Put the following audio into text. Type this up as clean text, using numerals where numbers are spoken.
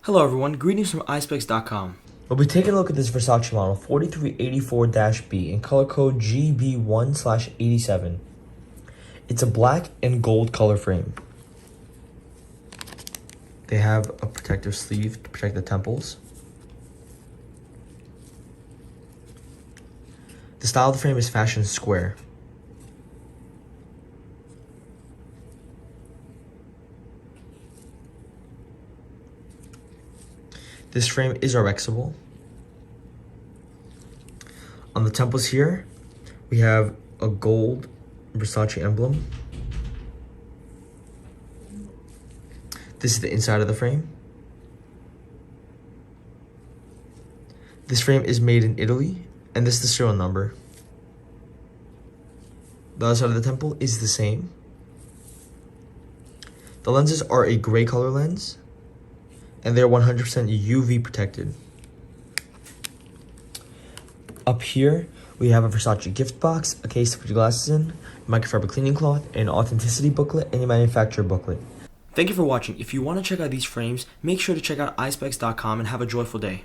Hello everyone, greetings from Eyespecs.com. We'll be taking a look at this Versace model 4384-B in color code GB187. It's a black and gold color frame. They have a protective sleeve to protect the temples. The style of the frame is fashion square. This frame is RXable. On the temples here, we have a gold Versace emblem. This is the inside of the frame. This frame is made in Italy, and this is the serial number. The other side of the temple is the same. The lenses are a gray color lens, and they're 100% UV protected. Up here, we have a Versace gift box, a case to put your glasses in, microfiber cleaning cloth, an authenticity booklet, and a manufacturer booklet. Thank you for watching. If you want to check out these frames, make sure to check out Eyespecs.com and have a joyful day.